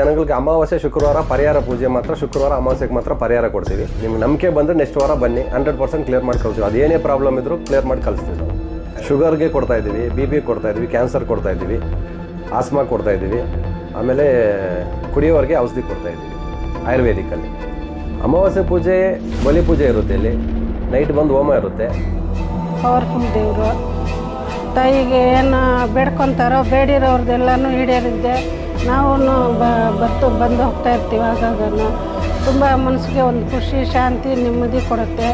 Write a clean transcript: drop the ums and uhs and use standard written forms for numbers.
ಜನಗಳಿಗೆ ಅಮಾವಾಸ್ಯೆ ಶುಕ್ರವಾರ ಪರಿಹಾರ ಪೂಜೆ ಮಾತ್ರ ಶುಕ್ರವಾರ ಅಮಾವಾಸ್ಯೆಗೆ ಮಾತ್ರ ಪರಿಹಾರ ಕೊಡ್ತೀವಿ. ನಿಮ್ಗೆ ನಂಬಿಕೆ ಬಂದರೆ ನೆಕ್ಸ್ಟ್ ವಾರ ಬನ್ನಿ, 100% ಕ್ಲಿಯರ್ ಮಾಡಿ ಕಳಿಸ್ತೀವಿ. ಅದೇನೇ ಪ್ರಾಬ್ಲಮ್ ಇದ್ದರೂ ಕ್ಲಿಯರ್ ಮಾಡಿ ಕಳಿಸ್ತೀವಿ. ನಾವು ಶುಗರ್ಗೆ ಕೊಡ್ತಾಯಿದ್ದೀವಿ, BP ಕೊಡ್ತಾಯಿದ್ದೀವಿ, ಕ್ಯಾನ್ಸರ್ ಕೊಡ್ತಾಯಿದ್ದೀವಿ, ಆಸ್ಮಾ ಕೊಡ್ತಾಯಿದ್ದೀವಿ, ಆಮೇಲೆ ಕುಡಿಯೋರಿಗೆ ಔಷಧಿ ಕೊಡ್ತಾಯಿದ್ದೀವಿ ಆಯುರ್ವೇದಿಕಲ್ಲಿ. ಅಮಾವಾಸ್ಯೆ ಪೂಜೆ ಬಲಿ ಪೂಜೆ ಇರುತ್ತೆ, ಇಲ್ಲಿ ನೈಟ್ ಬಂದು ಹೋಮ ಇರುತ್ತೆ. ಪವರ್ಫುಲ್ ದೇವರು, ತಾಯಿಗೆ ಏನು ಬೇಡ್ಕೊತಾರೋ ಬೇಡಿರೋರ್ದೆಲ್ಲನೂ ಈಡೇರಿದ್ದೆ. ನಾವು ಬಂದು ಹೋಗ್ತಾ ಇರ್ತೀವಿ. ಆಗಾಗ ತುಂಬ ಮನಸ್ಸಿಗೆ ಒಂದು ಖುಷಿ, ಶಾಂತಿ, ನೆಮ್ಮದಿ ಕೊಡುತ್ತೆ.